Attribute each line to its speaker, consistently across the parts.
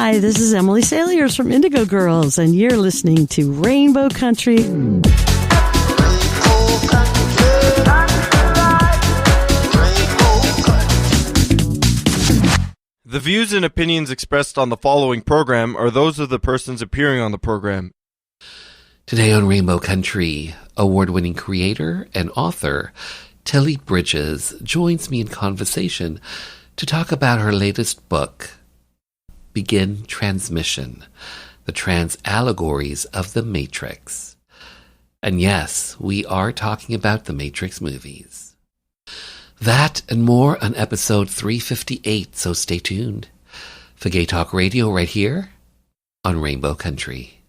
Speaker 1: Hi, this is Emily Saliers from Indigo Girls, and you're listening to Rainbow Country.
Speaker 2: The views and opinions expressed on the following program are those of the persons appearing on the program.
Speaker 3: Today on Rainbow Country, award-winning creator and author Tilly Bridges joins me in conversation to talk about her latest book, Begin Transmission, the trans allegories of the Matrix. And yes, we are talking about the Matrix movies. That and more on episode 358, so stay tuned for Gay Talk Radio right here on Rainbow Country.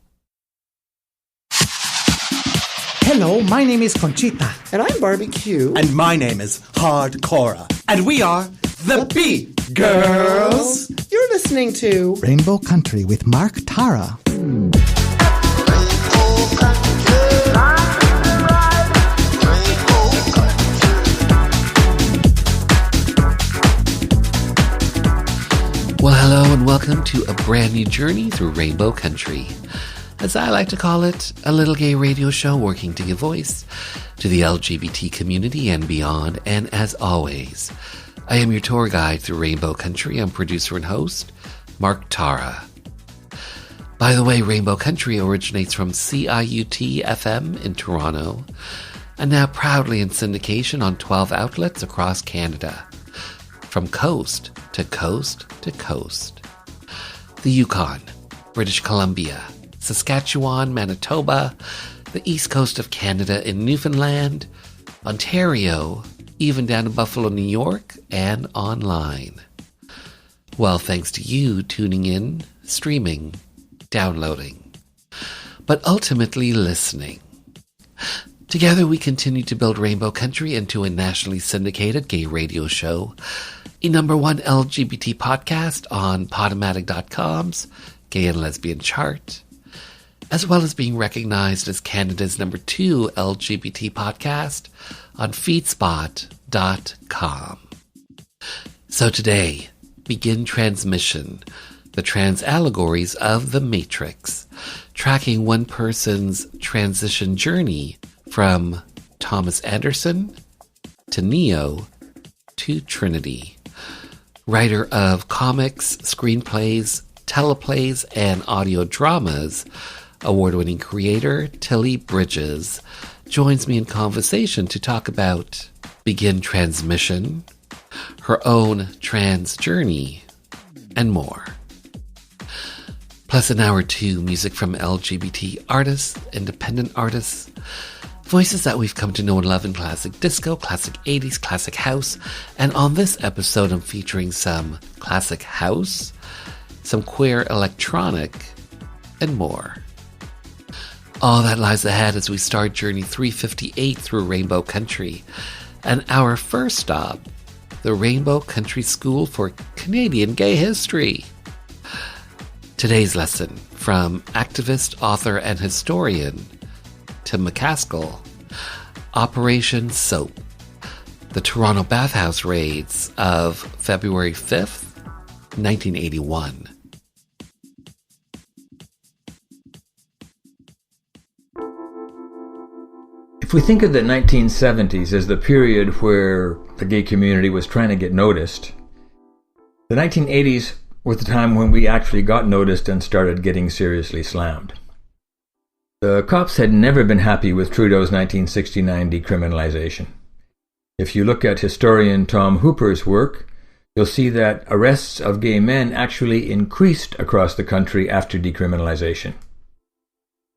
Speaker 4: Hello, my name is Conchita.
Speaker 5: And I'm Barbecue.
Speaker 6: And my name is Hardcora. And we are the B Girls.
Speaker 5: You're listening to
Speaker 4: Rainbow Country with Mark Tara.
Speaker 3: Well, hello and welcome to a brand new journey through Rainbow Country. As I like to call it, a little gay radio show working to give voice to the LGBT community and beyond. And as always, I am your tour guide through Rainbow Country. I'm producer and host, Mark Tara. By the way, Rainbow Country originates from CIUT-FM in Toronto and now proudly in syndication on 12 outlets across Canada, from coast to coast to coast. The Yukon, British Columbia, Saskatchewan, Manitoba, the east coast of Canada in Newfoundland, Ontario, even down to Buffalo, New York, and online. Well, thanks to you tuning in, streaming, downloading, but ultimately listening. Together we continue to build Rainbow Country into a nationally syndicated gay radio show, a #1 LGBT podcast on Podomatic.com's Gay and Lesbian chart, as well as being recognized as Canada's #2 LGBT podcast on Feedspot.com. So today, Begin Transmission, the trans allegories of the Matrix, tracking one person's transition journey from Thomas Anderson to Neo to Trinity. Writer of comics, screenplays, teleplays, and audio dramas, award-winning creator Tilly Bridges joins me in conversation to talk about Begin Transmission, her own trans journey, and more. Plus an hour or two music from LGBT artists, independent artists, voices that we've come to know and love in classic disco, classic 80s, classic house, and on this episode I'm featuring some classic house, some queer electronic, and more. All that lies ahead as we start Journey 358 through Rainbow Country, and our first stop, the Rainbow Country School for Canadian Gay History. Today's lesson from activist, author, and historian Tim McCaskill, Operation Soap, the Toronto bathhouse raids of February 5th, 1981.
Speaker 7: If we think of the 1970s as the period where the gay community was trying to get noticed, the 1980s was the time when we actually got noticed and started getting seriously slammed. The cops had never been happy with Trudeau's 1969 decriminalization. If you look at historian Tom Hooper's work, you'll see that arrests of gay men actually increased across the country after decriminalization.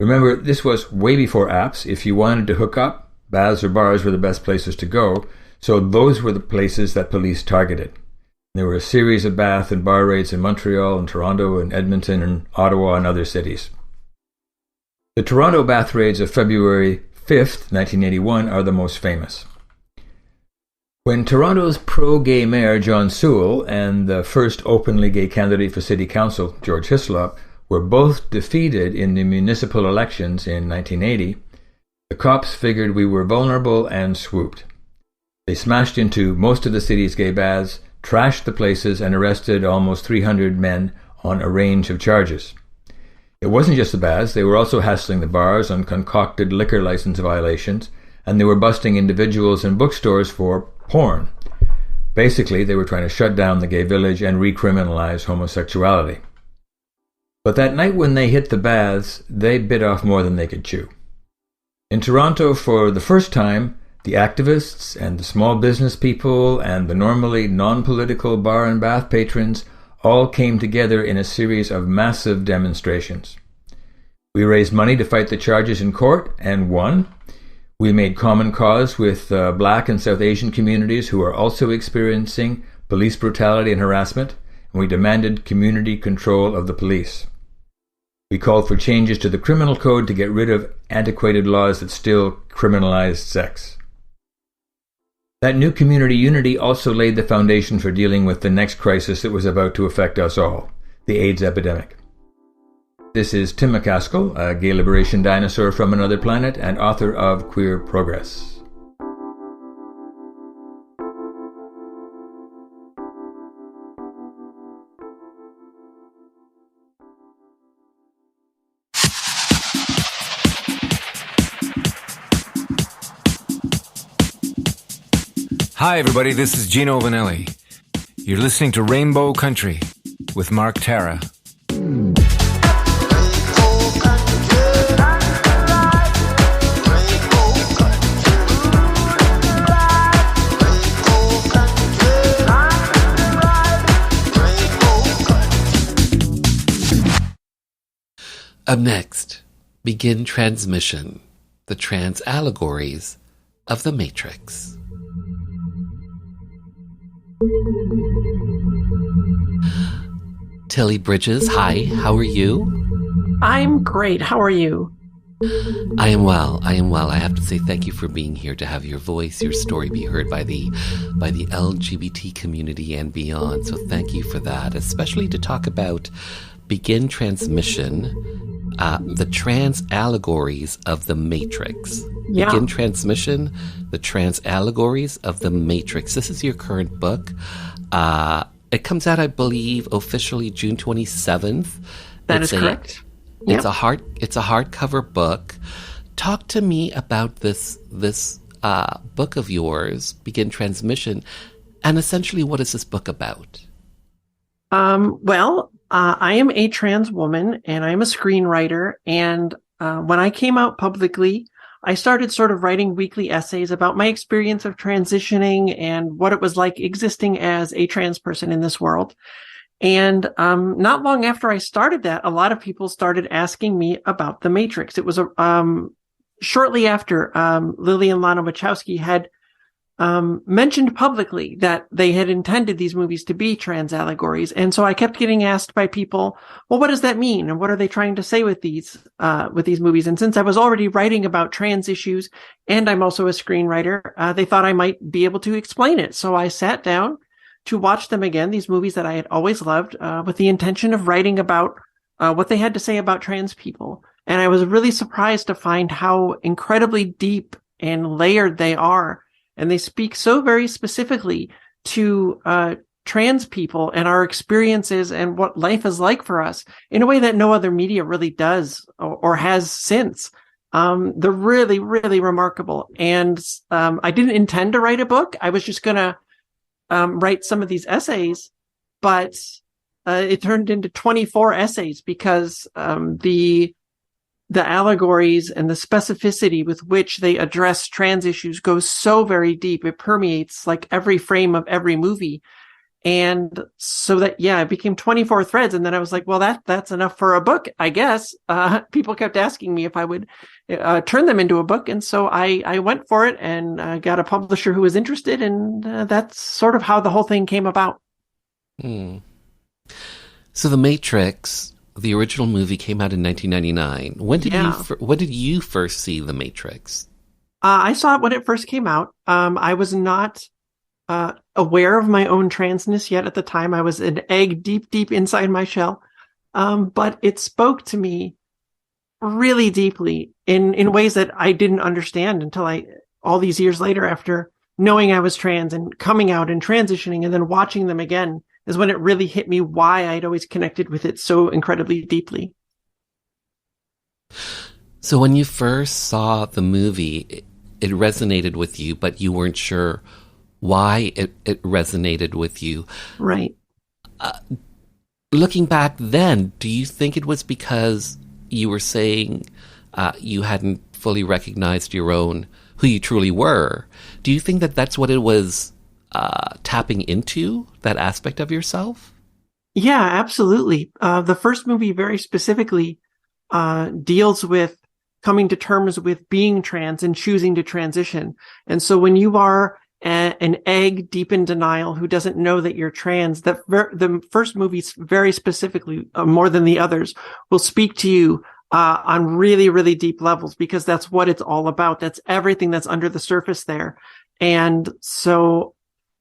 Speaker 7: Remember, this was way before apps. If you wanted to hook up, baths or bars were the best places to go, so those were the places that police targeted. There were a series of bath and bar raids in Montreal and Toronto and Edmonton and Ottawa and other cities. The Toronto bath raids of February 5th, 1981 are the most famous. When Toronto's pro-gay mayor John Sewell and the first openly gay candidate for city council, George Hislop, were both defeated in the municipal elections in 1980, the cops figured we were vulnerable and swooped. They smashed into most of the city's gay baths, trashed the places, and arrested almost 300 men on a range of charges. It wasn't just the baths, they were also hassling the bars on concocted liquor license violations, and they were busting individuals and bookstores for porn. Basically, they were trying to shut down the gay village and recriminalize homosexuality. But that night when they hit the baths, they bit off more than they could chew. In Toronto, for the first time, the activists and the small business people and the normally non-political bar and bath patrons all came together in a series of massive demonstrations. We raised money to fight the charges in court and won. We made common cause with Black and South Asian communities who are also experiencing police brutality and harassment, and we demanded community control of the police. We called for changes to the criminal code to get rid of antiquated laws that still criminalized sex. That new community unity also laid the foundation for dealing with the next crisis that was about to affect us all, the AIDS epidemic. This is Tim McCaskill, a gay liberation dinosaur from another planet and author of Queer Progress.
Speaker 8: Hi, everybody. This is Gino Vanelli. You're listening to Rainbow Country with Mark Tara.
Speaker 3: Up next, begin transmission, the trans allegories of the Matrix. Tilly Bridges, hi, how are you?
Speaker 5: I'm great. How are you?
Speaker 3: I am well. I have to say thank you for being here to have your voice, your story be heard by the LGBT community and beyond. So thank you for that, especially to talk about begin transmission, the trans allegories of the Matrix.
Speaker 5: Yeah.
Speaker 3: Begin transmission, the trans allegories of the Matrix. This is your current book. It comes out, I believe, officially June 27th.
Speaker 5: That is correct.
Speaker 3: It's a hardcover book. Talk to me about this book of yours, Begin Transmission, and essentially what is this book about?
Speaker 5: I am a trans woman and I'm a screenwriter. And when I came out publicly, I started sort of writing weekly essays about my experience of transitioning and what it was like existing as a trans person in this world. And not long after I started that, a lot of people started asking me about The Matrix. It was shortly after Lily and Lana Wachowski had mentioned publicly that they had intended these movies to be trans allegories. And so I kept getting asked by people, well, what does that mean? And what are they trying to say with these movies? And since I was already writing about trans issues and I'm also a screenwriter, they thought I might be able to explain it. So I sat down to watch them again, these movies that I had always loved, with the intention of writing about what they had to say about trans people. And I was really surprised to find how incredibly deep and layered they are. And they speak so very specifically to trans people and our experiences and what life is like for us in a way that no other media really does or has since. They're really, really remarkable. And I didn't intend to write a book. I was just going to write some of these essays, but it turned into 24 essays because the allegories and the specificity with which they address trans issues goes so very deep. It permeates like every frame of every movie. And so that, it became 24 threads. And then I was like, well, that's enough for a book, I guess. People kept asking me if I would turn them into a book. And so I went for it and got a publisher who was interested. And that's sort of how the whole thing came about.
Speaker 3: So The Matrix, the original movie, came out in 1999. When did you first see The Matrix?
Speaker 5: I saw it when it first came out. I was not aware of my own transness yet at the time. I was an egg deep, deep inside my shell. But it spoke to me really deeply in ways that I didn't understand until all these years later, after knowing I was trans and coming out and transitioning and then watching them again is when it really hit me why I'd always connected with it so incredibly deeply.
Speaker 3: So when you first saw the movie, it resonated with you, but you weren't sure why it resonated with you.
Speaker 5: Right.
Speaker 3: Looking back then, do you think it was because you were saying you hadn't fully recognized who you truly were? Do you think that that's what it was tapping into, that aspect of yourself?
Speaker 5: Yeah, absolutely. The first movie very specifically deals with coming to terms with being trans and choosing to transition. And so when you are an egg deep in denial who doesn't know that you're trans, the first movie very specifically, more than the others, will speak to you on really, really deep levels, because that's what it's all about. That's everything that's under the surface there. And so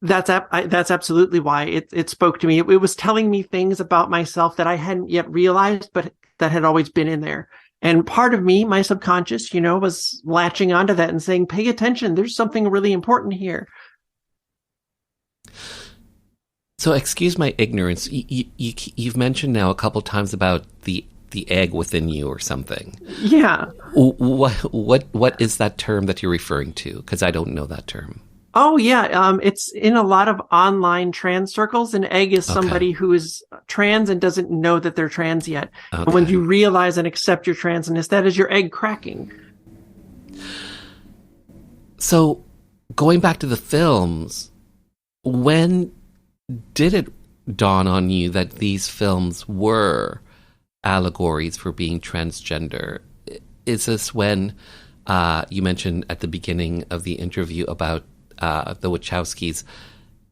Speaker 5: that's absolutely why it spoke to me. It was telling me things about myself that I hadn't yet realized, but that had always been in there. And part of me, my subconscious, was latching onto that and saying, pay attention. There's something really important here.
Speaker 3: So excuse my ignorance. You've mentioned now a couple times about the egg within you or something.
Speaker 5: Yeah.
Speaker 3: What is that term that you're referring to? Because I don't know that term.
Speaker 5: Oh, yeah. It's in a lot of online trans circles. An egg is somebody who is trans and doesn't know that they're trans yet. Okay. And when you realize and accept your transness, that is your egg cracking.
Speaker 3: So going back to the films, when did it dawn on you that these films were allegories for being transgender? Is this when you mentioned at the beginning of the interview about the Wachowskis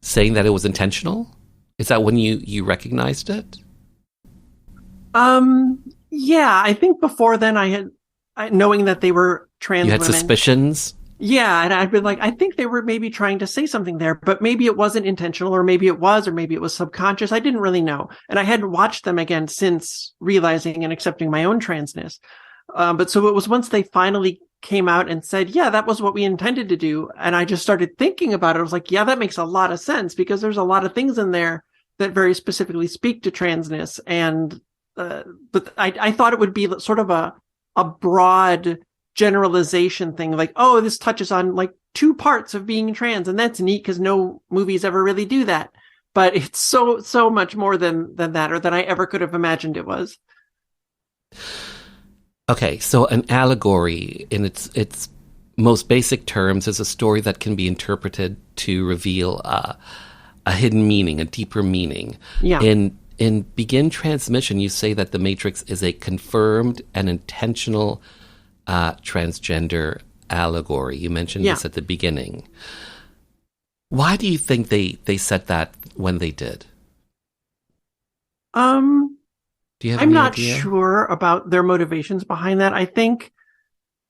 Speaker 3: saying that it was intentional? Is that when you recognized it?
Speaker 5: Yeah, I think before then knowing that they were trans
Speaker 3: women. You had
Speaker 5: women,
Speaker 3: suspicions?
Speaker 5: Yeah, and I'd been like, I think they were maybe trying to say something there, but maybe it wasn't intentional, or maybe it was subconscious. I didn't really know. And I hadn't watched them again since realizing and accepting my own transness. But so it was once they finally came out and said, yeah, that was what we intended to do. And I just started thinking about it. I was like, yeah, that makes a lot of sense, because there's a lot of things in there that very specifically speak to transness. And, but I thought it would be sort of a broad generalization thing, like, oh, this touches on like 2 parts of being trans. And that's neat, because no movies ever really do that. But it's so much more than that, or than I ever could have imagined it was.
Speaker 3: Okay, so an allegory, in its most basic terms, is a story that can be interpreted to reveal a hidden meaning, a deeper meaning.
Speaker 5: Yeah.
Speaker 3: In Begin Transmission, you say that The Matrix is a confirmed and intentional transgender allegory. You mentioned this at the beginning. Why do you think they said that when they did? Do you have
Speaker 5: I'm
Speaker 3: any
Speaker 5: not
Speaker 3: idea?
Speaker 5: sure about their motivations behind that. I think,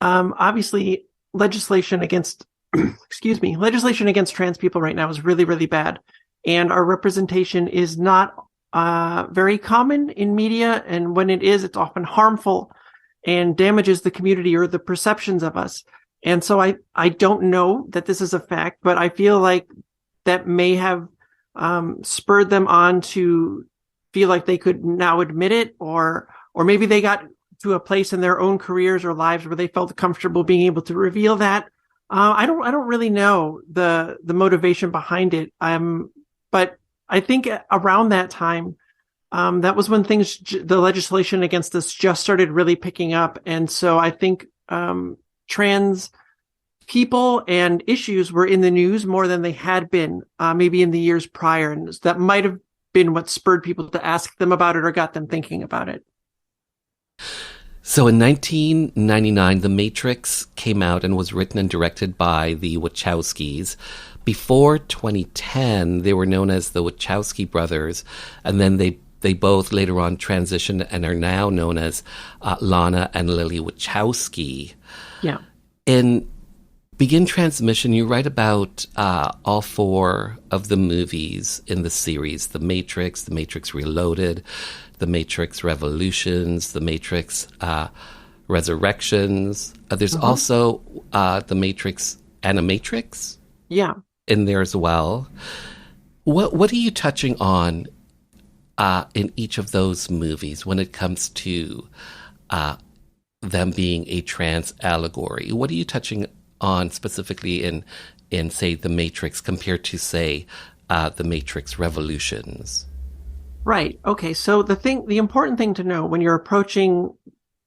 Speaker 5: obviously, legislation against trans people right now is really, really bad. And our representation is not very common in media. And when it is, it's often harmful and damages the community or the perceptions of us. And so I don't know that this is a fact, but I feel like that may have spurred them on to feel like they could now admit it, or maybe they got to a place in their own careers or lives where they felt comfortable being able to reveal that. I don't really know the motivation behind it. But I think around that time, that was when the legislation against this just started really picking up. And so I think trans people and issues were in the news more than they had been maybe in the years prior. And that might have been what spurred people to ask them about it or got them thinking about it.
Speaker 3: So in 1999, The Matrix came out and was written and directed by the Wachowskis. Before 2010, they were known as the Wachowski brothers, and then they both later on transitioned and are now known as Lana and Lily Wachowski.
Speaker 5: Yeah.
Speaker 3: In Begin Transmission, you write about all 4 of the movies in the series: The Matrix Reloaded, The Matrix Revolutions, The Matrix Resurrections. There's also The Matrix Animatrix
Speaker 5: in
Speaker 3: there as well. What are you touching on in each of those movies when it comes to them being a trans allegory? What are you touching on specifically in say, The Matrix compared to, say, The Matrix Revolutions?
Speaker 5: Right. Okay. So the important thing to know when you're approaching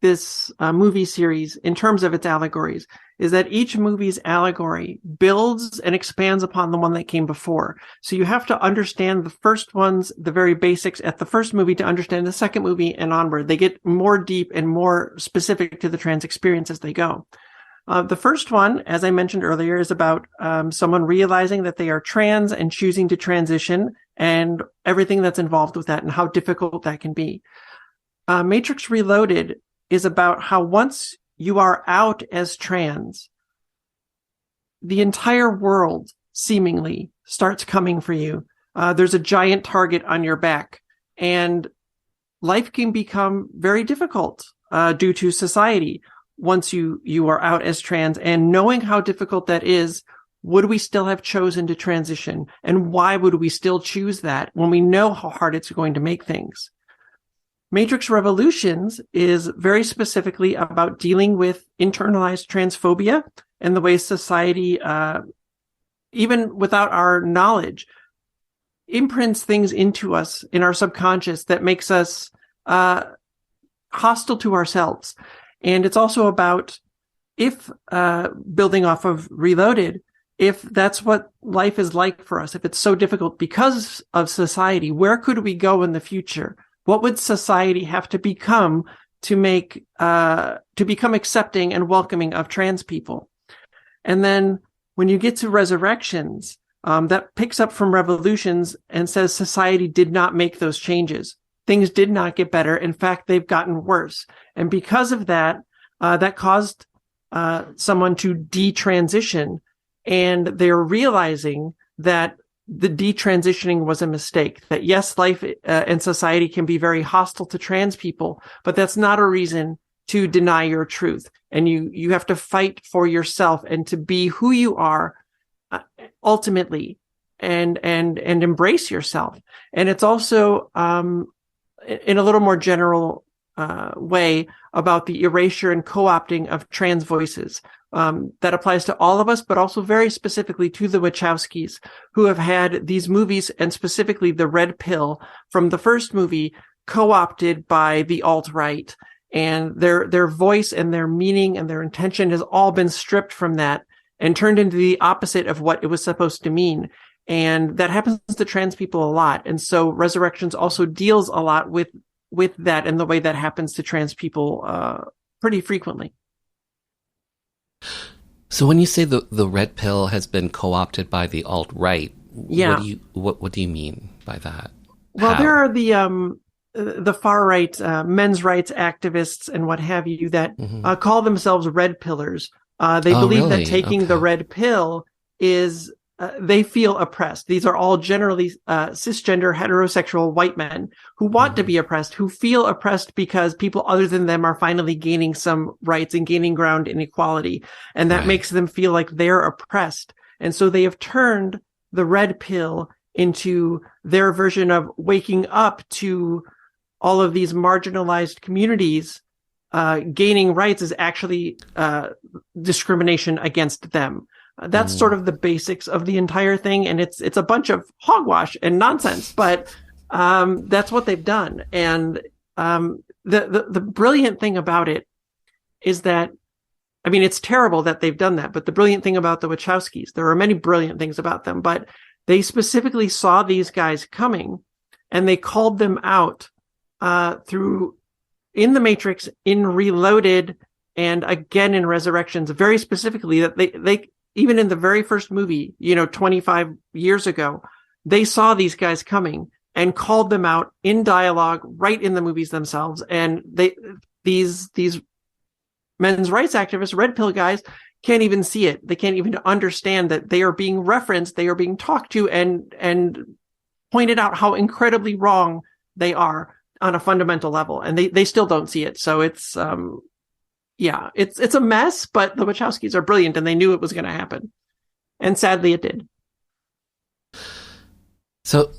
Speaker 5: this movie series in terms of its allegories is that each movie's allegory builds and expands upon the one that came before. So you have to understand the first ones, the very basics at the first movie to understand the second movie and onward. They get more deep and more specific to the trans experience as they go. The first one, as I mentioned earlier, is about someone realizing that they are trans and choosing to transition and everything that's involved with that and how difficult that can be. Matrix Reloaded is about how once you are out as trans, the entire world seemingly starts coming for you. There's a giant target on your back, and life can become very difficult due to society once you are out as trans. And knowing how difficult that is, would we still have chosen to transition? And why would we still choose that when we know how hard it's going to make things? Matrix Revolutions is very specifically about dealing with internalized transphobia and the way society, even without our knowledge, imprints things into us in our subconscious that makes us hostile to ourselves. And it's also about if, building off of Reloaded, if that's what life is like for us, if it's so difficult because of society, where could we go in the future? What would society have to become to become accepting and welcoming of trans people? And then when you get to Resurrections, that picks up from Revolutions and says society did not make those changes. Things did not get better. In fact, they've gotten worse. And because of that, that caused someone to detransition, and they're realizing that the detransitioning was a mistake, that yes, life and society can be very hostile to trans people, but that's not a reason to deny your truth. And you have to fight for yourself and to be who you are ultimately and embrace yourself. And it's also in a little more general way about the erasure and co-opting of trans voices. That applies to all of us, but also very specifically to the Wachowskis, who have had these movies, and specifically the red pill from the first movie, co-opted by the alt-right. And their voice and their meaning and their intention has all been stripped from that and turned into the opposite of what it was supposed to mean. And that happens to trans people a lot. And so Resurrections also deals a lot with that and the way that happens to trans people pretty frequently.
Speaker 3: So when you say the red pill has been co-opted by the alt-right,
Speaker 5: yeah,
Speaker 3: what do you mean by that?
Speaker 5: Well,
Speaker 3: How?
Speaker 5: there are the far right men's rights activists and what have you that call themselves red pillers. They believe
Speaker 3: really?
Speaker 5: that taking the red pill is they feel oppressed. These are all generally cisgender, heterosexual white men who want to be oppressed, who feel oppressed because people other than them are finally gaining some rights and gaining ground in equality. And that makes them feel like they're oppressed. And so they have turned the red pill into their version of waking up to all of these marginalized communities. Gaining rights is actually discrimination against them. That's sort of the basics of the entire thing, and it's a bunch of hogwash and nonsense, but that's what they've done. And the brilliant thing about it is that, I mean, it's terrible that they've done that, but the brilliant thing about the Wachowskis, there are many brilliant things about them, but they specifically saw these guys coming, and they called them out through in The Matrix, in Reloaded, and again in Resurrections, very specifically, that they even in the very first movie, 25 years ago, they saw these guys coming and called them out in dialogue right in the movies themselves. And these men's rights activists, red pill guys, can't even see it. They can't even understand that they are being referenced, they are being talked to and pointed out how incredibly wrong they are on a fundamental level. And they still don't see it. So it's it's a mess, but the Wachowskis are brilliant and they knew it was going to happen. And sadly it did.
Speaker 3: So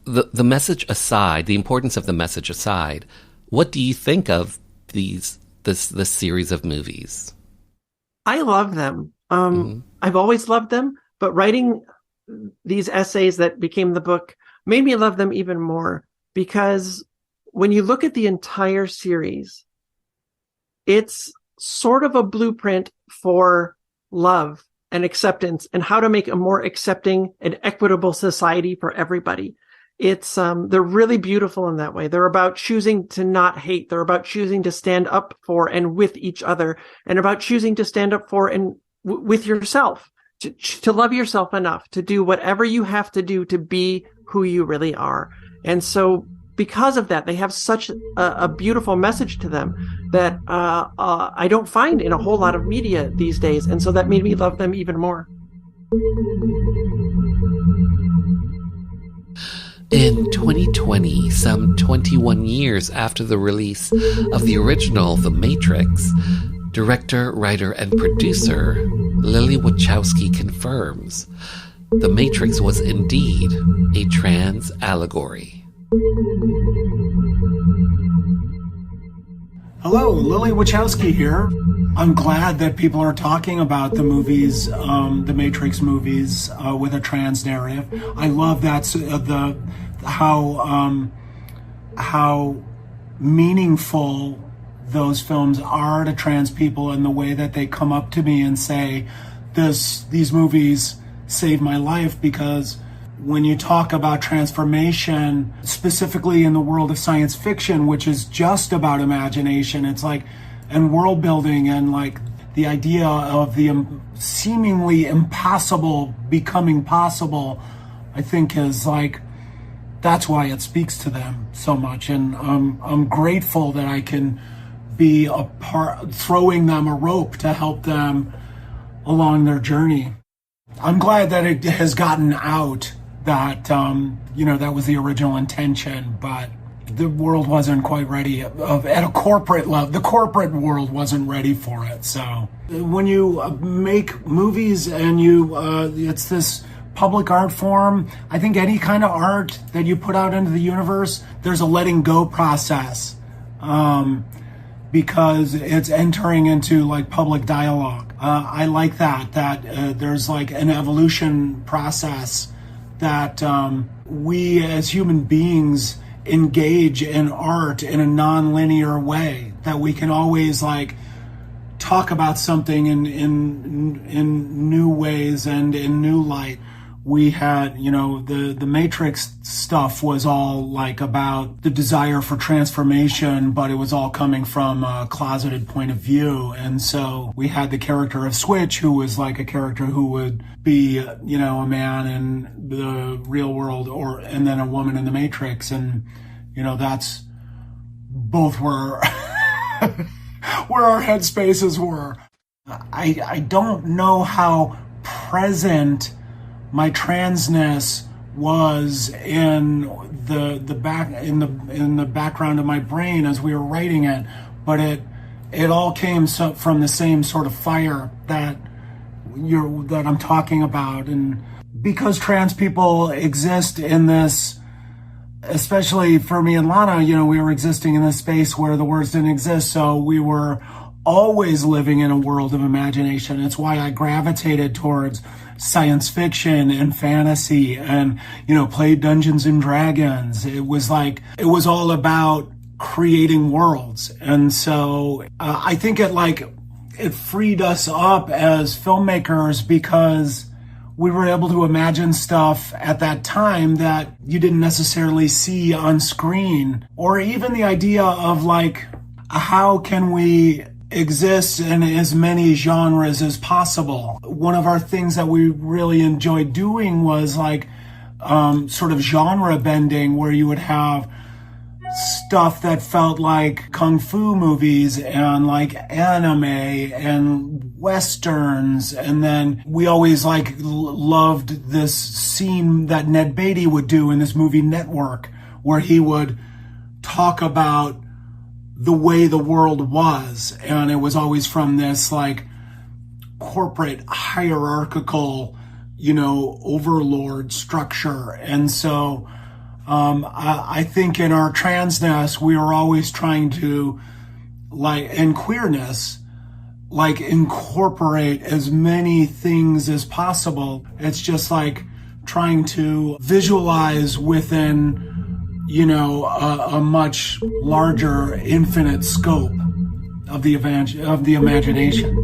Speaker 3: the message aside, the importance of the message aside, what do you think of this series of movies?
Speaker 5: I love them. I've always loved them, but writing these essays that became the book made me love them even more, because when you look at the entire series, it's sort of a blueprint for love and acceptance and how to make a more accepting and equitable society for everybody. It's they're really beautiful in that way. They're about choosing to not hate. They're about choosing to stand up for and with each other, and about choosing to stand up for and with yourself, to love yourself enough to do whatever you have to do to be who you really are. And so because of that, they have such a beautiful message to them that I don't find in a whole lot of media these days. And so that made me love them even more.
Speaker 3: In 2020, some 21 years after the release of the original The Matrix, director, writer, and producer Lily Wachowski confirms The Matrix was indeed a trans allegory.
Speaker 9: Hello, Lily Wachowski here. I'm glad that people are talking about the movies, the Matrix movies, with a trans narrative. I love that how meaningful those films are to trans people, and the way that they come up to me and say, these movies saved my life. Because when you talk about transformation, specifically in the world of science fiction, which is just about imagination, it's like, and world building, and like the idea of the seemingly impossible becoming possible, I think is like, that's why it speaks to them so much. And I'm grateful that I can be a part, throwing them a rope to help them along their journey. I'm glad that it has gotten out that, that was the original intention, but the world wasn't quite ready at a corporate level. The corporate world wasn't ready for it. So when you make movies and it's this public art form, I think any kind of art that you put out into the universe, there's a letting go process, because it's entering into like public dialogue. I like that there's like an evolution process that we as human beings engage in art in a non-linear way, that we can always like talk about something in new ways and in new light. We had, the Matrix stuff was all like about the desire for transformation, but it was all coming from a closeted point of view. And so we had the character of Switch, who was like a character who would be, a man in the real world, and then a woman in the Matrix. And, that's both where, where our headspaces were. I don't know how present my transness was in the background of my brain as we were writing it, but it all came from the same sort of fire that I'm talking about. And because trans people exist in this, especially for me and Lana, we were existing in this space where the words didn't exist, so we were always living in a world of imagination. It's why I gravitated towards science fiction and fantasy and, played Dungeons and Dragons. It was all about creating worlds. And so I think it freed us up as filmmakers, because we were able to imagine stuff at that time that you didn't necessarily see on screen. Or even the idea of how can we exist in as many genres as possible. One of our things that we really enjoyed doing was sort of genre bending, where you would have stuff that felt like kung fu movies and like anime and westerns. And then we always loved this scene that Ned Beatty would do in this movie Network, where he would talk about the way the world was, and it was always from this corporate hierarchical overlord structure. And so I think in our transness, we are always trying to, and queerness, incorporate as many things as possible. It's just like trying to visualize within, a much larger, infinite scope of the imagination.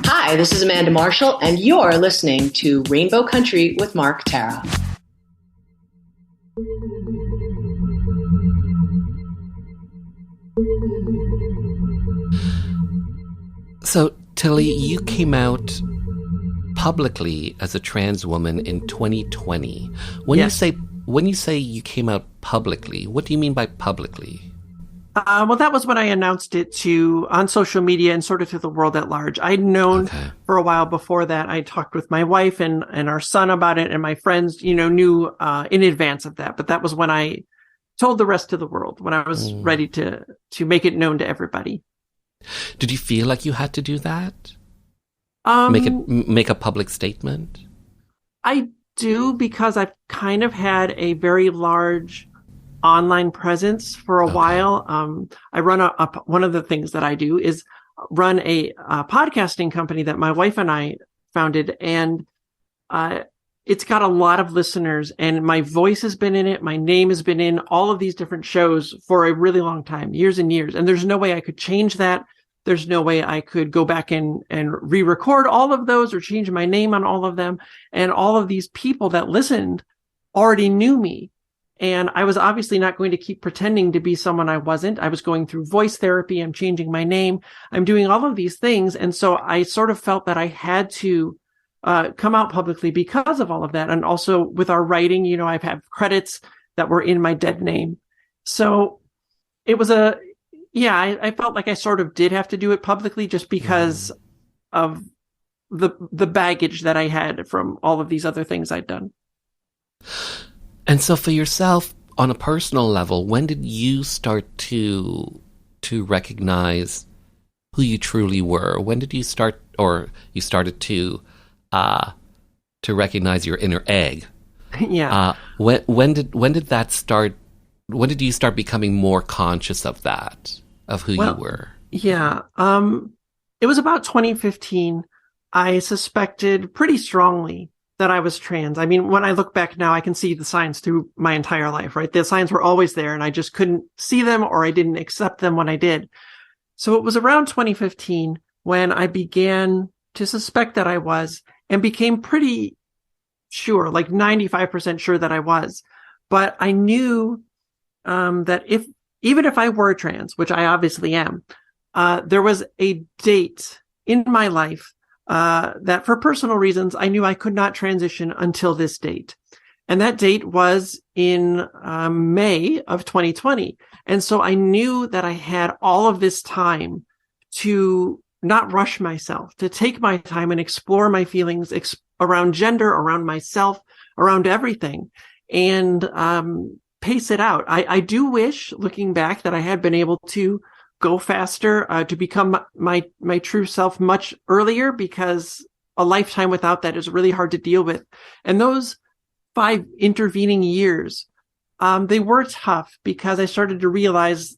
Speaker 10: Hi, this is Amanda Marshall, and you're listening to Rainbow Country with Mark Tara.
Speaker 3: So, Tilly, you came out publicly as a trans woman in 2020. When you say you came out publicly, what do you mean by publicly?
Speaker 5: Well, that was when I announced it on social media and sort of to the world at large. I'd known for a while before that. I talked with my wife and our son about it, and my friends, knew in advance of that. But that was when I told the rest of the world, when I was ready to make it known to everybody.
Speaker 3: Did you feel like you had to do that? Make a public statement?
Speaker 5: I do, because I've kind of had a very large online presence for a while. I run one of the things that I do is run a podcasting company that my wife and I founded, and it's got a lot of listeners, and my voice has been in it. My name has been in all of these different shows for a really long time, years and years. And there's no way I could change that. There's no way I could go back and re-record all of those or change my name on all of them. And all of these people that listened already knew me. And I was obviously not going to keep pretending to be someone I wasn't. I was going through voice therapy. I'm changing my name. I'm doing all of these things. And so I sort of felt that I had to come out publicly because of all of that. And also with our writing, I've had credits that were in my dead name. So it was I felt like I sort of did have to do it publicly just because of the baggage that I had from all of these other things I'd done.
Speaker 3: And so for yourself, on a personal level, when did you start to recognize who you truly were? When did you start, or you started to recognize your inner egg?
Speaker 5: Yeah.
Speaker 3: When did that start? When did you start becoming more conscious of that, of who you were?
Speaker 5: Yeah. It was about 2015. I suspected pretty strongly that I was trans. I mean, when I look back now, I can see the signs through my entire life, right? The signs were always there, and I just couldn't see them, or I didn't accept them when I did. So it was around 2015 when I began to suspect that I was, and became pretty sure, like 95% sure that I was. But I knew that even if I were trans, which I obviously am, there was a date in my life that for personal reasons, I knew I could not transition until this date. And that date was in May of 2020. And so I knew that I had all of this time to not rush myself, to take my time and explore my feelings around gender, around myself, around everything, and pace it out. I do wish, looking back, that I had been able to go faster, to become my true self much earlier, because a lifetime without that is really hard to deal with. And those 5 intervening years, they were tough, because I started to realize,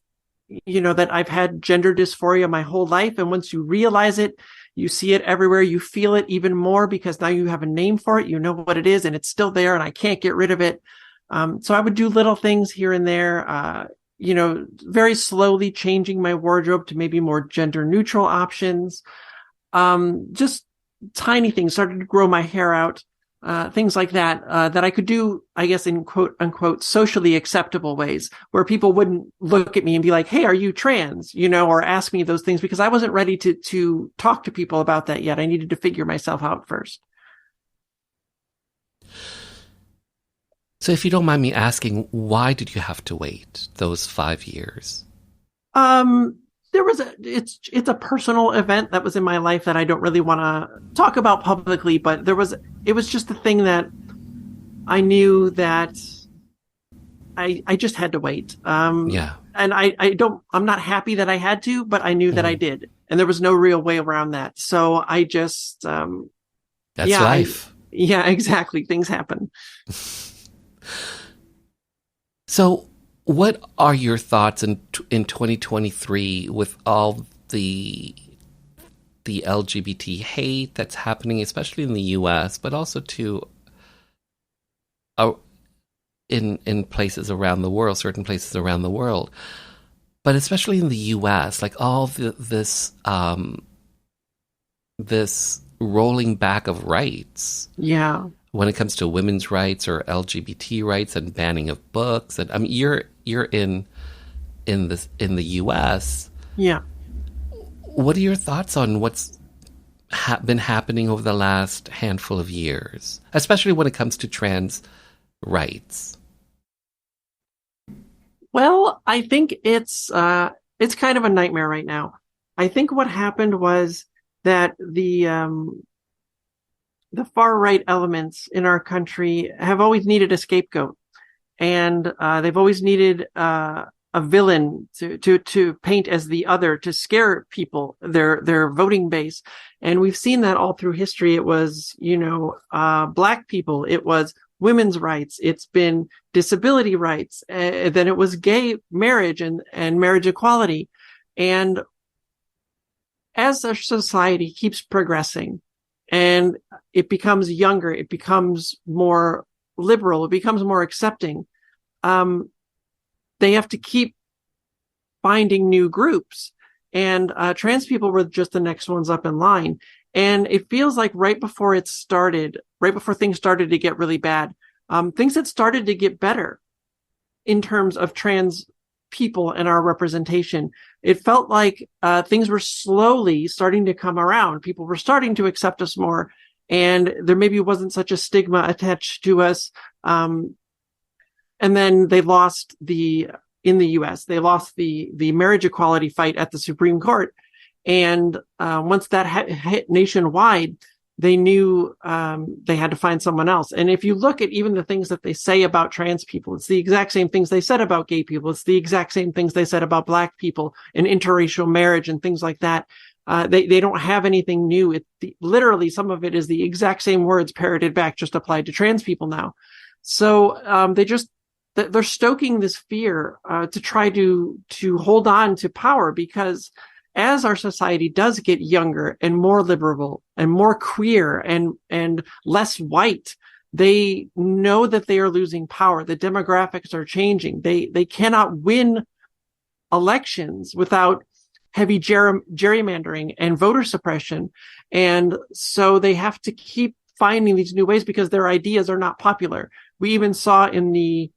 Speaker 5: that I've had gender dysphoria my whole life. And once you realize it, you see it everywhere. You feel it even more, because now you have a name for it. You know what it is, and it's still there, and I can't get rid of it. So I would do little things here and there, very slowly changing my wardrobe to maybe more gender neutral options. Just tiny things, started to grow my hair out, things like that, that I could do, I guess, in quote unquote, socially acceptable ways, where people wouldn't look at me and be like, hey, are you trans? Or ask me those things, because I wasn't ready to talk to people about that yet. I needed to figure myself out first.
Speaker 3: So if you don't mind me asking, why did you have to wait those 5 years?
Speaker 5: There was it's a personal event that was in my life that I don't really want to talk about publicly, but it was just a thing that I knew that I just had to wait.
Speaker 3: Yeah.
Speaker 5: And I'm not happy that I had to, but I knew that I did. And there was no real way around that. So I just,
Speaker 3: That's life.
Speaker 5: Yeah, exactly. Things happen.
Speaker 3: So what are your thoughts in 2023 with all the LGBT hate that's happening, especially in the U.S., but also in places around the world, certain places around the world, but especially in the U.S., like all this rolling back of rights.
Speaker 5: Yeah.
Speaker 3: When it comes to women's rights or LGBT rights and banning of books, and I mean, you're in the U.S.
Speaker 5: Yeah.
Speaker 3: What are your thoughts on what's been happening over the last handful of years, especially when it comes to trans rights?
Speaker 5: Well, I think it's kind of a nightmare right now. I think what happened was that the far right elements in our country have always needed a scapegoat, and they've always needed a villain to paint as the other, to scare people, their voting base. And we've seen that all through history. It was, Black people. It was women's rights. It's been disability rights. Then it was gay marriage and marriage equality. And as our society keeps progressing and it becomes younger, it becomes more liberal, it becomes more accepting, they have to keep finding new groups. And trans people were just the next ones up in line. And it feels like right before things started to get really bad, things had started to get better in terms of trans people and our representation. It felt like things were slowly starting to come around. People were starting to accept us more, and there maybe wasn't such a stigma attached to us. And then they lost in the U.S., they lost the marriage equality fight at the Supreme Court. And once that hit nationwide, they knew they had to find someone else. And if you look at even the things that they say about trans people, it's the exact same things they said about gay people. It's the exact same things they said about Black people and interracial marriage and things like that. They don't have anything new. Literally, some of it is the exact same words parroted back, just applied to trans people now. So they're stoking this fear to try to hold on to power, because as our society does get younger and more liberal and more queer and less white, they know that they are losing power. The demographics are changing. They cannot win elections without heavy gerrymandering and voter suppression. And so they have to keep finding these new ways because their ideas are not popular. We even saw in the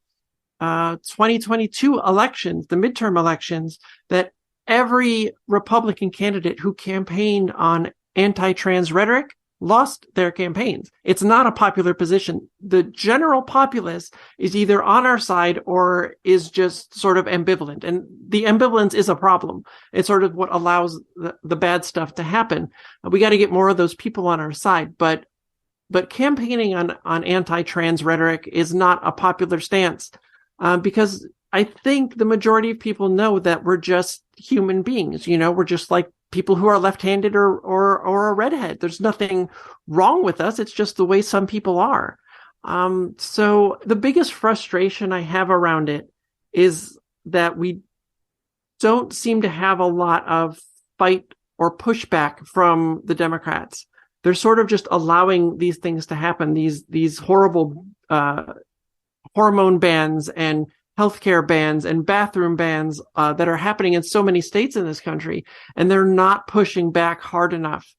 Speaker 5: 2022 elections, the midterm elections, that every Republican candidate who campaigned on anti-trans rhetoric lost their campaigns. It's not a popular position. The general populace is either on our side or is just sort of ambivalent. And the ambivalence is a problem. It's sort of what allows the bad stuff to happen. We got to get more of those people on our side. But campaigning on anti-trans rhetoric is not a popular stance, because I think the majority of people know that we're just human beings. We're just like people who are left-handed or a redhead. There's nothing wrong with us. It's just the way some people are. So the biggest frustration I have around it is that we don't seem to have a lot of fight or pushback from the Democrats. They're sort of just allowing these things to happen, these horrible hormone bans and healthcare bans and bathroom bans that are happening in so many states in this country, and they're not pushing back hard enough.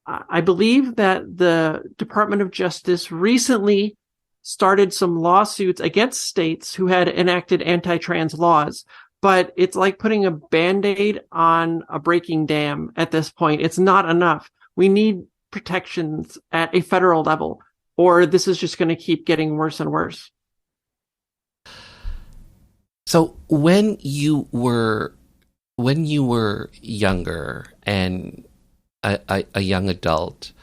Speaker 5: I believe that the Department of Justice recently started some lawsuits against states who had enacted anti-trans laws, but it's like putting a Band-Aid on a breaking dam at this point. It's not enough. We need protections at a federal level, or this is just going to keep getting worse and worse.
Speaker 3: So when you were younger and a young adult,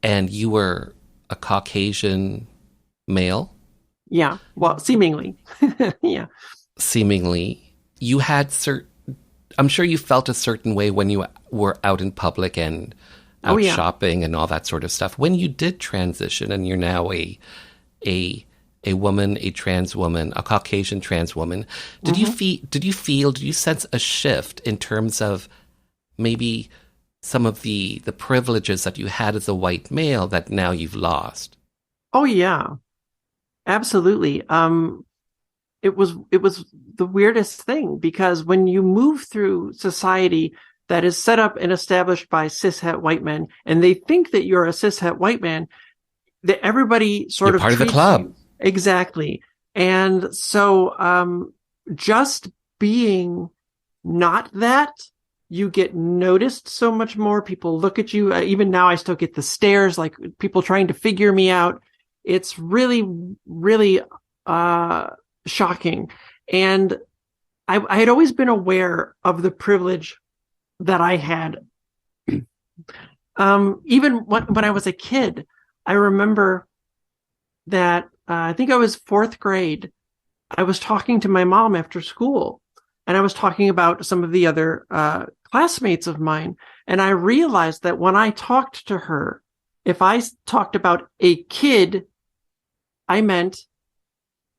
Speaker 3: and you were a Caucasian male,
Speaker 5: Yeah. Well, seemingly. Yeah.
Speaker 3: Seemingly, you had I'm sure you felt a certain way when you were out in public and out shopping and all that sort of stuff. When you did transition and you're now a woman, a trans woman, a Caucasian trans woman, did you sense a shift in terms of maybe some of the privileges that you had as a white male that now you've lost?
Speaker 5: Oh yeah, absolutely. It was the weirdest thing, because when you move through society that is set up and established by cishet white men, and they think that you're a cishet white man, that everybody sort of
Speaker 3: part of the club.
Speaker 5: Exactly. And so just being not that, you get noticed so much more. People look at you. Even now, I still get the stares, like people trying to figure me out. It's really, really shocking. And I had always been aware of the privilege that I had. Even when I was a kid, I remember that I think I was fourth grade. I was talking to my mom after school, and I was talking about some of the other classmates of mine. And I realized that when I talked to her, if I talked about a kid, I meant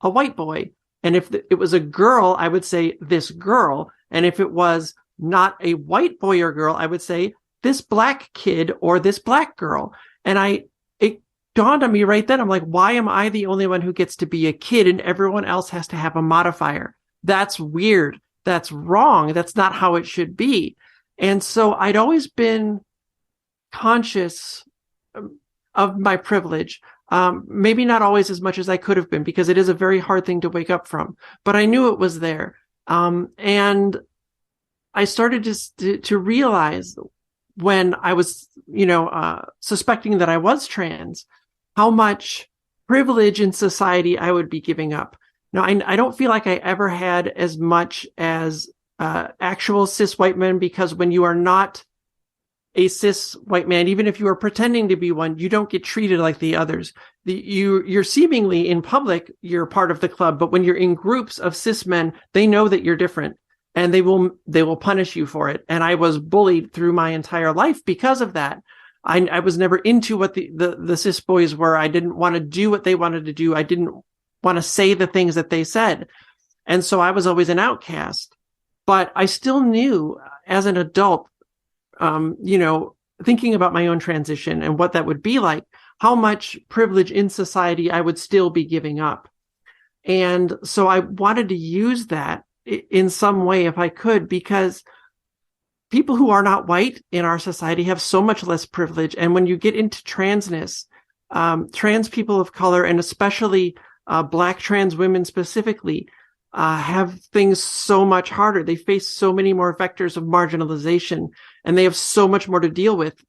Speaker 5: a white boy. And if it was a girl, I would say this girl. And if it was not a white boy or girl, I would say this black kid or this black girl. And it dawned on me right then. I'm like, why am I the only one who gets to be a kid and everyone else has to have a modifier? That's weird. That's wrong. That's not how it should be. And so I'd always been conscious of my privilege. Maybe not always as much as I could have been, because it is a very hard thing to wake up from, but I knew it was there. And I started to realize when I was, suspecting that I was trans, how much privilege in society I would be giving up. Now, I don't feel like I ever had as much as actual cis white men, because when you are not a cis white man, even if you are pretending to be one, you don't get treated like the others. You're seemingly in public, you're part of the club, but when you're in groups of cis men, they know that you're different, and they will punish you for it. And I was bullied through my entire life because of that. I was never into what the cis boys were. I didn't want to do what they wanted to do. I didn't want to say the things that they said. And so I was always an outcast. But I still knew as an adult, thinking about my own transition and what that would be like, how much privilege in society I would still be giving up. And so I wanted to use that in some way if I could, because people who are not white in our society have so much less privilege. And when you get into transness, trans people of color, and especially Black trans women specifically, have things so much harder. They face so many more vectors of marginalization, and they have so much more to deal with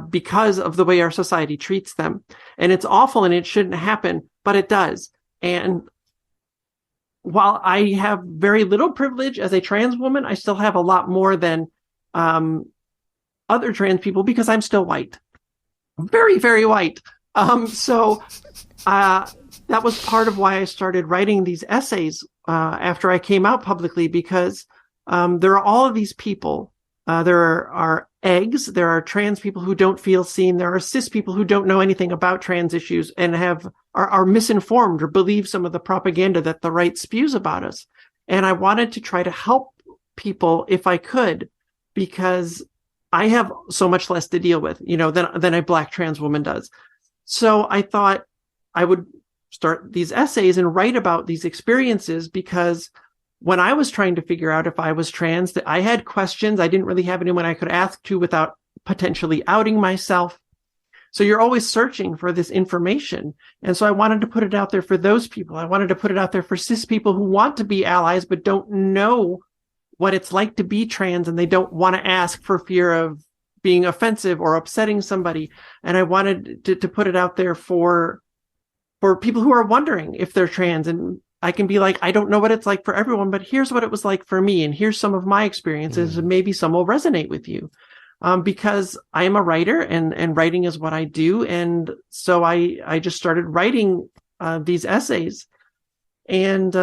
Speaker 5: because of the way our society treats them. And it's awful, and it shouldn't happen, but it does. And while I have very little privilege as a trans woman, I still have a lot more than other trans people, because I'm still white. Very, very white. So that was part of why I started writing these essays after I came out publicly, because there are all of these people. There are eggs. There are trans people who don't feel seen. There are cis people who don't know anything about trans issues and are misinformed or believe some of the propaganda that the right spews about us. And I wanted to try to help people if I could, because I have so much less to deal with, than a Black trans woman does. So I thought I would start these essays and write about these experiences, because when I was trying to figure out if I was trans, that I had questions. I didn't really have anyone I could ask to without potentially outing myself. So you're always searching for this information. And so I wanted to put it out there for those people. I wanted to put it out there for cis people who want to be allies, but don't know what it's like to be trans, and they don't want to ask for fear of being offensive or upsetting somebody. And I wanted to put it out there for people who are wondering if they're trans. And I can be like, I don't know what it's like for everyone, but here's what it was like for me. And here's some of my experiences, and maybe some will resonate with you. Because I am a writer, and writing is what I do. And so I just started writing these essays And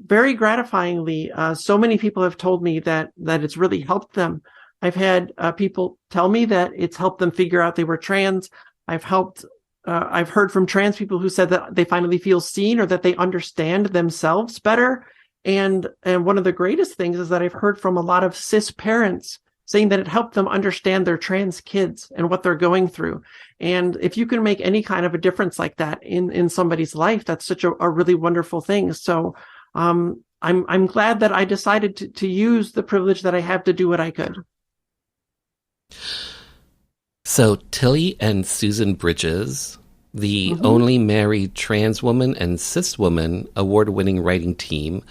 Speaker 5: very gratifyingly, so many people have told me that it's really helped them. I've had people tell me that it's helped them figure out they were trans. I've heard from trans people who said that they finally feel seen or that they understand themselves better. And one of the greatest things is that I've heard from a lot of cis parents saying that it helped them understand their trans kids and what they're going through. And if you can make any kind of a difference like that in somebody's life, that's such a really wonderful thing. So I'm glad that I decided to use the privilege that I have to do what I could.
Speaker 3: So Tilly and Susan Bridges, the only married trans woman and cis woman award-winning writing team,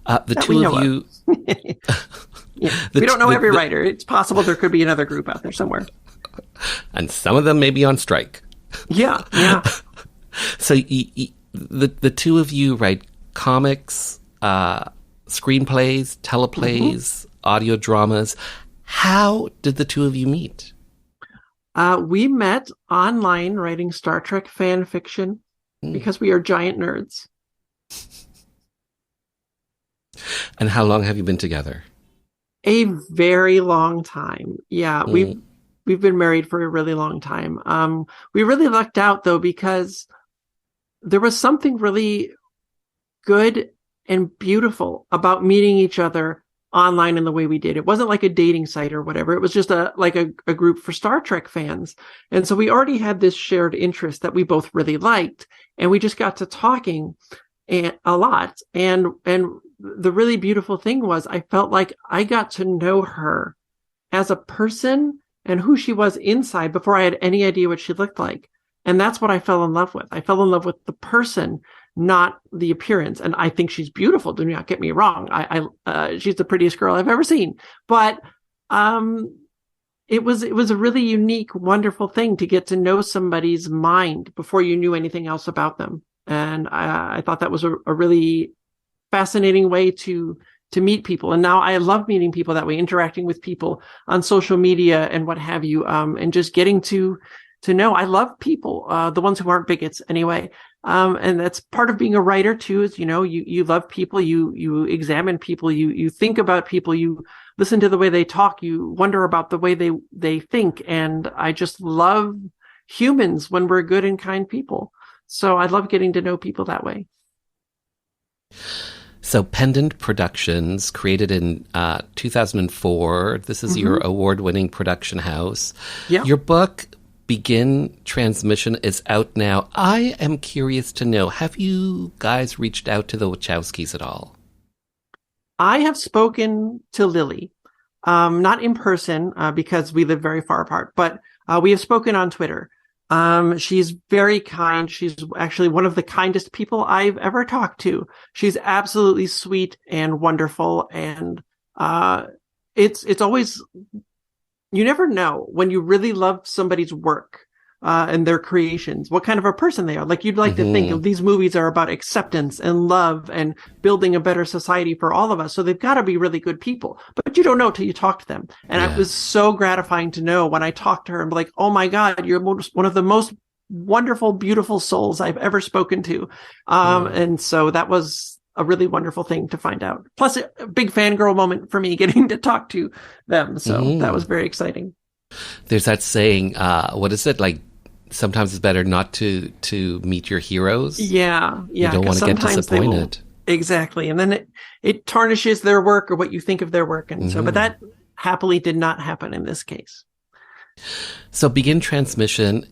Speaker 3: the two of you.
Speaker 5: We don't know every writer. It's possible there could be another group out there somewhere.
Speaker 3: And some of them may be on strike.
Speaker 5: Yeah.
Speaker 3: So the two of you write comics, screenplays, teleplays, audio dramas. How did the two of you meet?
Speaker 5: We met online writing Star Trek fan fiction because we are giant nerds.
Speaker 3: And how long have you been together?
Speaker 5: A very long time. Yeah, we've been married for a really long time. We really lucked out though, because there was something really good and beautiful about meeting each other online in the way we did. It wasn't like a dating site or whatever. It was just a group for Star Trek fans. And so we already had this shared interest that we both really liked. And we just got to talking a lot. And the really beautiful thing was I felt like I got to know her as a person and who she was inside before I had any idea what she looked like. And that's what I fell in love with. I fell in love with the person, not the appearance. And I think she's beautiful. Do not get me wrong. She's the prettiest girl I've ever seen. But it was a really unique, wonderful thing to get to know somebody's mind before you knew anything else about them. And I thought that was a really fascinating way to meet people. And now I love meeting people that way, interacting with people on social media and what have you, and just getting to know. I love people, the ones who aren't bigots anyway. And that's part of being a writer too, is, you love people, you examine people, you think about people, you listen to the way they talk, you wonder about the way they think. And I just love humans when we're good and kind people. So I love getting to know people that way.
Speaker 3: So Pendant Productions, created in 2004. This is your award-winning production house. Yeah. Your book, Begin Transmission, is out now. I am curious to know, have you guys reached out to the Wachowskis at all?
Speaker 5: I have spoken to Lily, not in person because we live very far apart, but we have spoken on Twitter. She's very kind. She's actually one of the kindest people I've ever talked to. She's absolutely sweet and wonderful. And, it's always, you never know when you really love somebody's work, and their creations, what kind of a person they are. Like, you'd like to think of these movies are about acceptance and love and building a better society for all of us. So they've got to be really good people, but you don't know till you talk to them. And it was so gratifying to know when I talked to her and be like, oh my God, you're one of the most wonderful, beautiful souls I've ever spoken to. And so that was a really wonderful thing to find out. Plus a big fangirl moment for me getting to talk to them. So that was very exciting.
Speaker 3: There's that saying, what is it? Like, sometimes it's better not to meet your heroes.
Speaker 5: Yeah.
Speaker 3: You don't want to get disappointed.
Speaker 5: Exactly. And then it tarnishes their work or what you think of their work. And so, but that happily did not happen in this case.
Speaker 3: So Begin Transmission,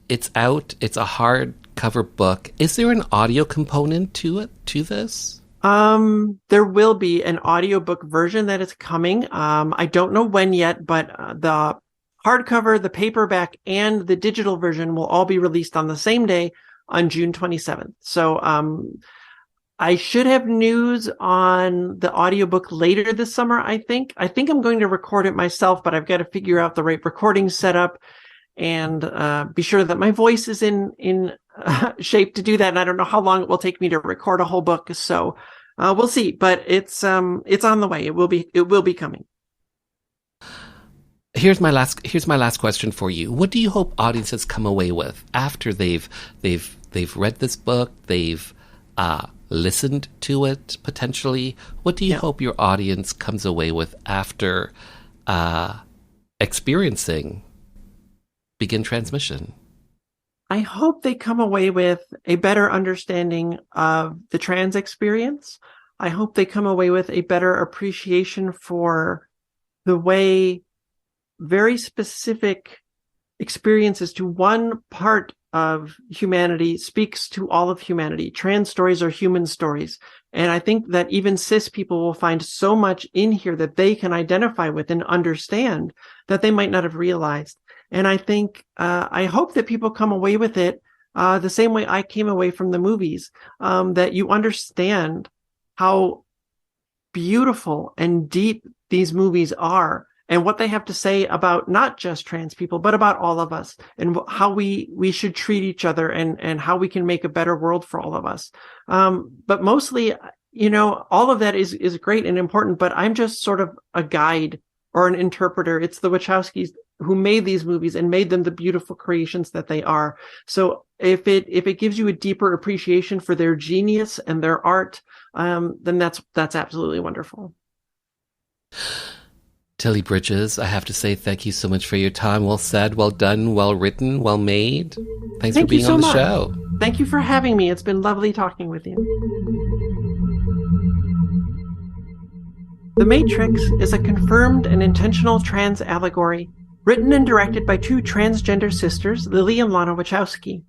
Speaker 3: it's out. It's a hardcover book. Is there an audio component to this?
Speaker 5: There will be an audiobook version that is coming. I don't know when yet, but the hardcover, the paperback, and the digital version will all be released on the same day on June 27th. So I should have news on the audiobook later this summer, I think. I think I'm going to record it myself, but I've got to figure out the right recording setup and be sure that my voice is in shape to do that. And I don't know how long it will take me to record a whole book. So we'll see. But it's on the way. It will be coming.
Speaker 3: Here's my last question for you. What do you hope audiences come away with after they've read this book, they've listened to it, potentially. What do you hope your audience comes away with after experiencing Begin Transmission?
Speaker 5: I hope they come away with a better understanding of the trans experience. I hope they come away with a better appreciation for the way very specific experiences to one part of humanity speaks to all of humanity. Trans stories are human stories. And I think that even cis people will find so much in here that they can identify with and understand that they might not have realized. And I think, I hope that people come away with it the same way I came away from the movies, that you understand how beautiful and deep these movies are and what they have to say about not just trans people, but about all of us and how we should treat each other and how we can make a better world for all of us. But mostly, all of that is great and important, but I'm just sort of a guide or an interpreter. It's the Wachowskis who made these movies and made them the beautiful creations that they are. So if it gives you a deeper appreciation for their genius and their art, then that's absolutely wonderful.
Speaker 3: Tilly Bridges, I have to say thank you so much for your time. Well said, well done, well written, well made. Thanks for being on the show.
Speaker 5: Thank you for having me. It's been lovely talking with you. The Matrix is a confirmed and intentional trans allegory, written and directed by two transgender sisters, Lily and Lana Wachowski.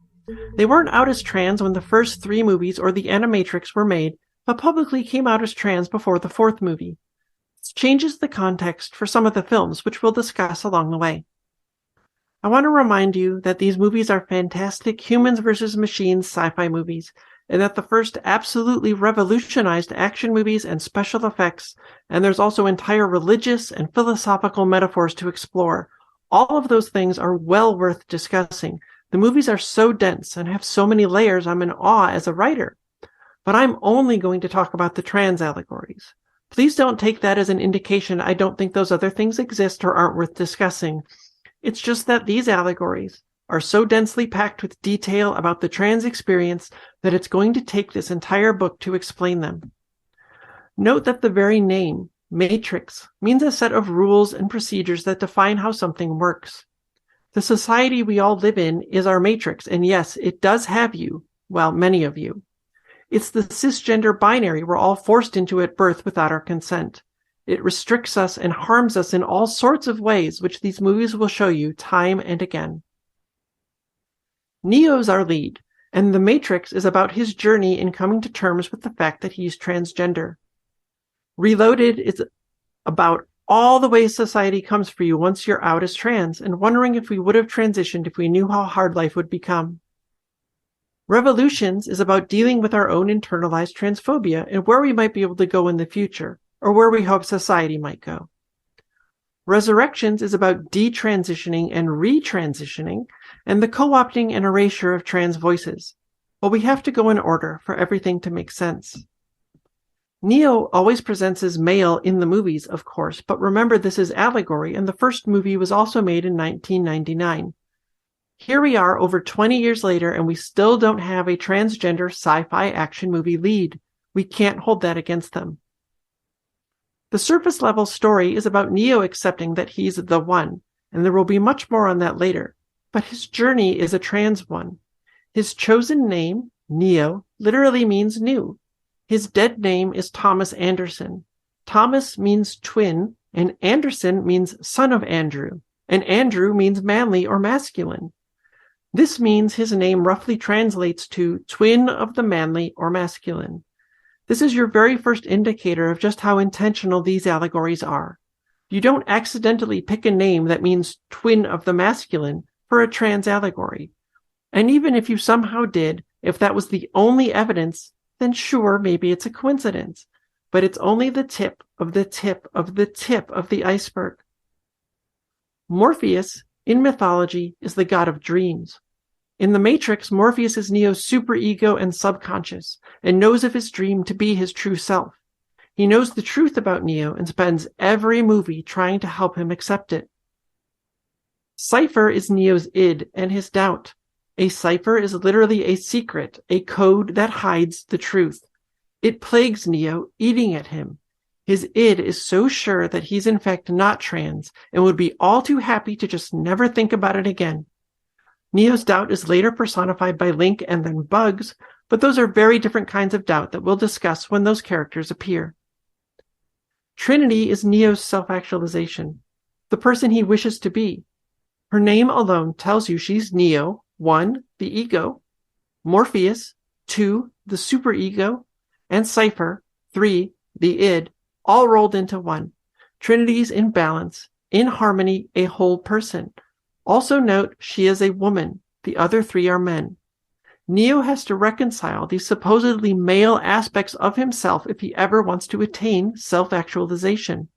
Speaker 5: They weren't out as trans when the first 3 movies or the Animatrix were made, but publicly came out as trans before the 4th movie. This changes the context for some of the films, which we'll discuss along the way. I want to remind you that these movies are fantastic humans versus machines sci-fi movies, and that the first absolutely revolutionized action movies and special effects, and there's also entire religious and philosophical metaphors to explore. All of those things are well worth discussing. The movies are so dense and have so many layers, I'm in awe as a writer. But I'm only going to talk about the trans allegories. Please don't take that as an indication I don't think those other things exist or aren't worth discussing. It's just that these allegories are so densely packed with detail about the trans experience that it's going to take this entire book to explain them. Note that the very name, Matrix, means a set of rules and procedures that define how something works. The society we all live in is our matrix, and yes, it does have you, well, many of you. It's the cisgender binary we're all forced into at birth without our consent. It restricts us and harms us in all sorts of ways, which these movies will show you time and again. Neo's our lead, and The Matrix is about his journey in coming to terms with the fact that he's transgender. Reloaded is about all the ways society comes for you once you're out as trans, and wondering if we would have transitioned if we knew how hard life would become. Revolutions is about dealing with our own internalized transphobia and where we might be able to go in the future, or where we hope society might go. Resurrections is about detransitioning and retransitioning, and the co-opting and erasure of trans voices. But we have to go in order for everything to make sense. Neo always presents as male in the movies, of course, but remember this is allegory, and the first movie was also made in 1999. Here we are over 20 years later, and we still don't have a transgender sci-fi action movie lead. We can't hold that against them. The surface level story is about Neo accepting that he's the one, and there will be much more on that later. But his journey is a trans one. His chosen name, Neo, literally means new. His dead name is Thomas Anderson. Thomas means twin, and Anderson means son of Andrew, and Andrew means manly or masculine. This means his name roughly translates to twin of the manly or masculine. This is your very first indicator of just how intentional these allegories are. You don't accidentally pick a name that means twin of the masculine for a trans allegory. And even if you somehow did, if that was the only evidence, then sure, maybe it's a coincidence. But it's only the tip of the tip of the tip of the iceberg. Morpheus, in mythology, is the god of dreams. In The Matrix, Morpheus is Neo's superego and subconscious, and knows of his dream to be his true self. He knows the truth about Neo and spends every movie trying to help him accept it. Cypher is Neo's id and his doubt. A cipher is literally a secret, a code that hides the truth. It plagues Neo, eating at him. His id is so sure that he's in fact not trans and would be all too happy to just never think about it again. Neo's doubt is later personified by Link and then Bugs, but those are very different kinds of doubt that we'll discuss when those characters appear. Trinity is Neo's self-actualization, the person he wishes to be. Her name alone tells you she's Neo, 1, the ego, Morpheus, 2, the superego, and Cypher, 3, the id, all rolled into one. Trinity's in balance, in harmony, a whole person. Also note, she is a woman. The other 3 are men. Neo has to reconcile these supposedly male aspects of himself if he ever wants to attain self-actualization.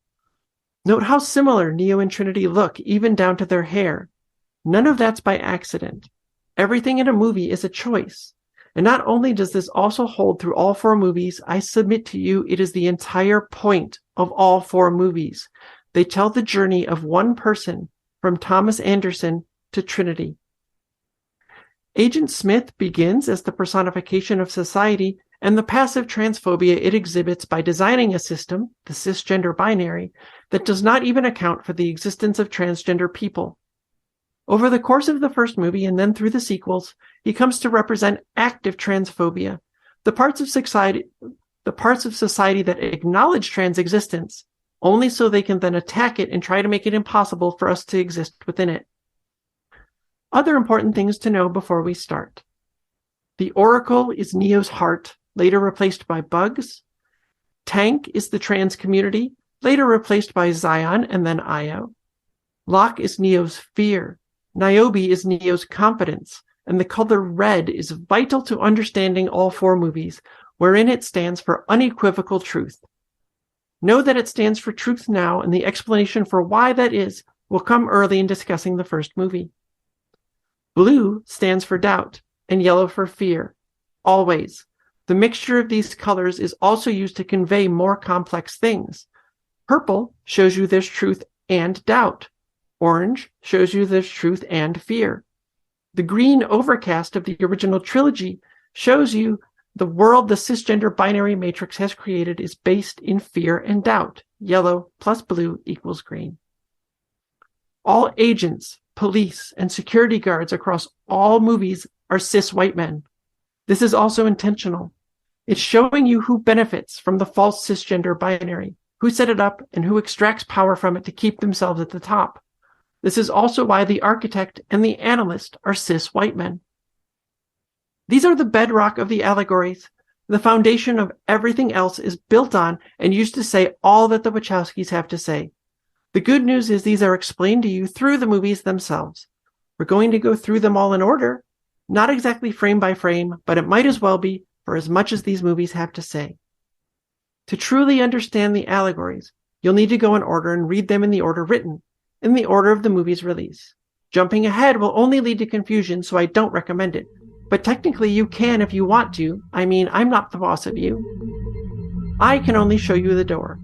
Speaker 5: Note how similar Neo and Trinity look, even down to their hair. None of that's by accident. Everything in a movie is a choice. And not only does this also hold through all 4 movies, I submit to you it is the entire point of all 4 movies. They tell the journey of one person, from Thomas Anderson to Trinity. Agent Smith begins as the personification of society and the passive transphobia it exhibits by designing a system, the cisgender binary, that does not even account for the existence of transgender people. Over the course of the first movie and then through the sequels, he comes to represent active transphobia, the parts of society that acknowledge trans existence, only so they can then attack it and try to make it impossible for us to exist within it. Other important things to know before we start. The Oracle is Neo's heart, later replaced by Bugs. Tank is the trans community, later replaced by Zion and then Io. Locke is Neo's fear. Niobe is Neo's confidence, and the color red is vital to understanding all 4 movies, wherein it stands for unequivocal truth. Know that it stands for truth now, and the explanation for why that is will come early in discussing the first movie. Blue stands for doubt, and yellow for fear. Always. The mixture of these colors is also used to convey more complex things. Purple shows you there's truth and doubt. Orange shows you there's truth and fear. The green overcast of the original trilogy shows you the world the cisgender binary matrix has created is based in fear and doubt. Yellow plus blue equals green. All agents, police, and security guards across all movies are cis white men. This is also intentional. It's showing you who benefits from the false cisgender binary, who set it up, and who extracts power from it to keep themselves at the top. This is also why the architect and the analyst are cis white men. These are the bedrock of the allegories. The foundation of everything else is built on and used to say all that the Wachowskis have to say. The good news is these are explained to you through the movies themselves. We're going to go through them all in order, not exactly frame by frame, but it might as well be for as much as these movies have to say. To truly understand the allegories, you'll need to go in order and read them in the order written, in the order of the movie's release. Jumping ahead will only lead to confusion, so I don't recommend it. But technically you can if you want to. I mean, I'm not the boss of you. I can only show you the door.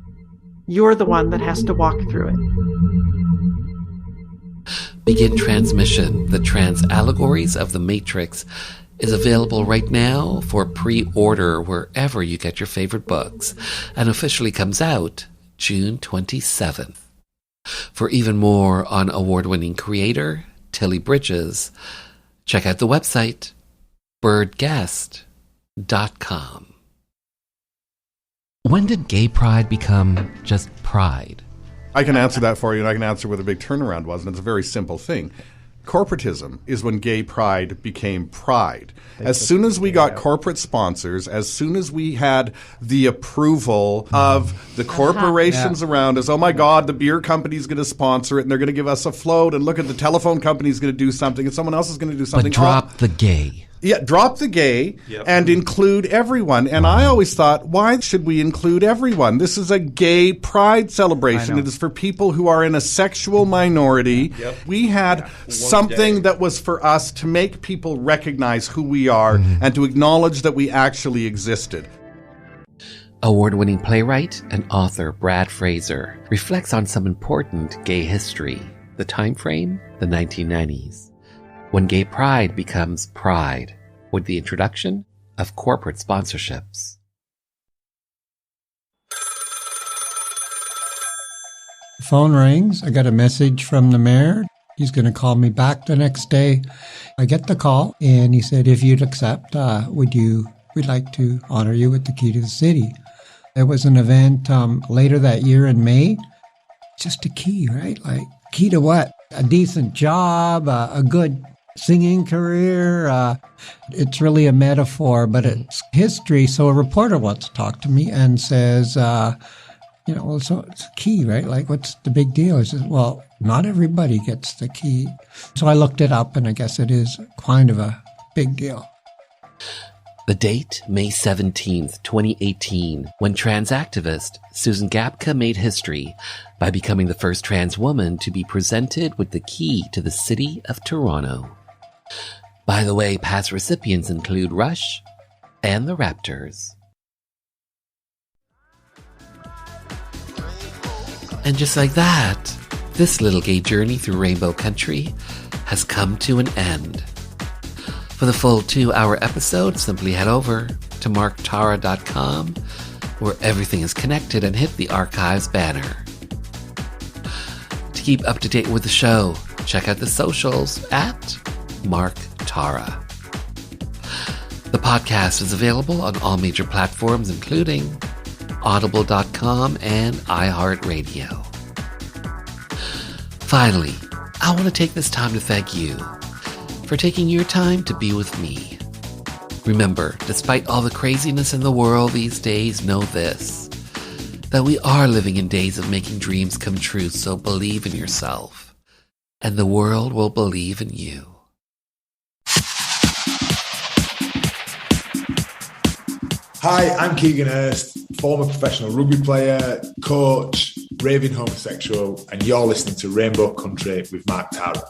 Speaker 5: You're the one that has to walk through it.
Speaker 3: Begin transmission. The Trans Allegories of the Matrix is available right now for pre-order wherever you get your favorite books, and officially comes out June 27th. For even more on award-winning creator Tilly Bridges, check out the website birdguest.com.
Speaker 11: When did gay pride become just pride?
Speaker 12: I can answer that for you, and I can answer where the big turnaround was, and it's a very simple thing. Corporatism is when gay pride became pride. As soon as we got corporate sponsors, as soon as we had the approval of the corporations around us, oh my God, the beer company's going to sponsor it and they're going to give us a float, and look at the telephone company's going to do something and someone else is going to do something.
Speaker 11: But drop the gay.
Speaker 12: Yeah, drop the gay and include everyone. And I always thought, why should we include everyone? This is a gay pride celebration. It is for people who are in a sexual minority. We had something that was for us to make people recognize who we are and to acknowledge that we actually existed.
Speaker 3: Award-winning playwright and author Brad Fraser reflects on some important gay history. The time frame, the 1990s. When gay pride becomes pride, with the introduction of corporate sponsorships.
Speaker 13: Phone rings. I got a message from the mayor. He's going to call me back the next day. I get the call, and he said, if you'd accept, we'd like to honor you with the key to the city. There was an event later that year in May. Just a key, right? Like, key to what? A decent job, a good singing career. It's really a metaphor, but it's history. So a reporter wants to talk to me and says, well, so it's a key, right? Like, what's the big deal? I says, well, not everybody gets the key. So I looked it up, and I guess it is kind of a big deal.
Speaker 3: The date, May 17th, 2018, when trans activist Susan Gapka made history by becoming the first trans woman to be presented with the key to the city of Toronto. By the way, past recipients include Rush and the Raptors. And just like that, this little gay journey through Rainbow Country has come to an end. For the full 2-hour episode, simply head over to marktara.com, where everything is connected, and hit the archives banner. To keep up to date with the show, check out the socials at Mark Tara. The podcast is available on all major platforms, including Audible.com and iHeartRadio. Finally, I want to take this time to thank you for taking your time to be with me. Remember, despite all the craziness in the world these days, know this, that we are living in days of making dreams come true, so believe in yourself, and the world will believe in you.
Speaker 14: Hi, I'm Keegan Hurst, former professional rugby player, coach, raving homosexual, and you're listening to Rainbow Country with Mark Tara.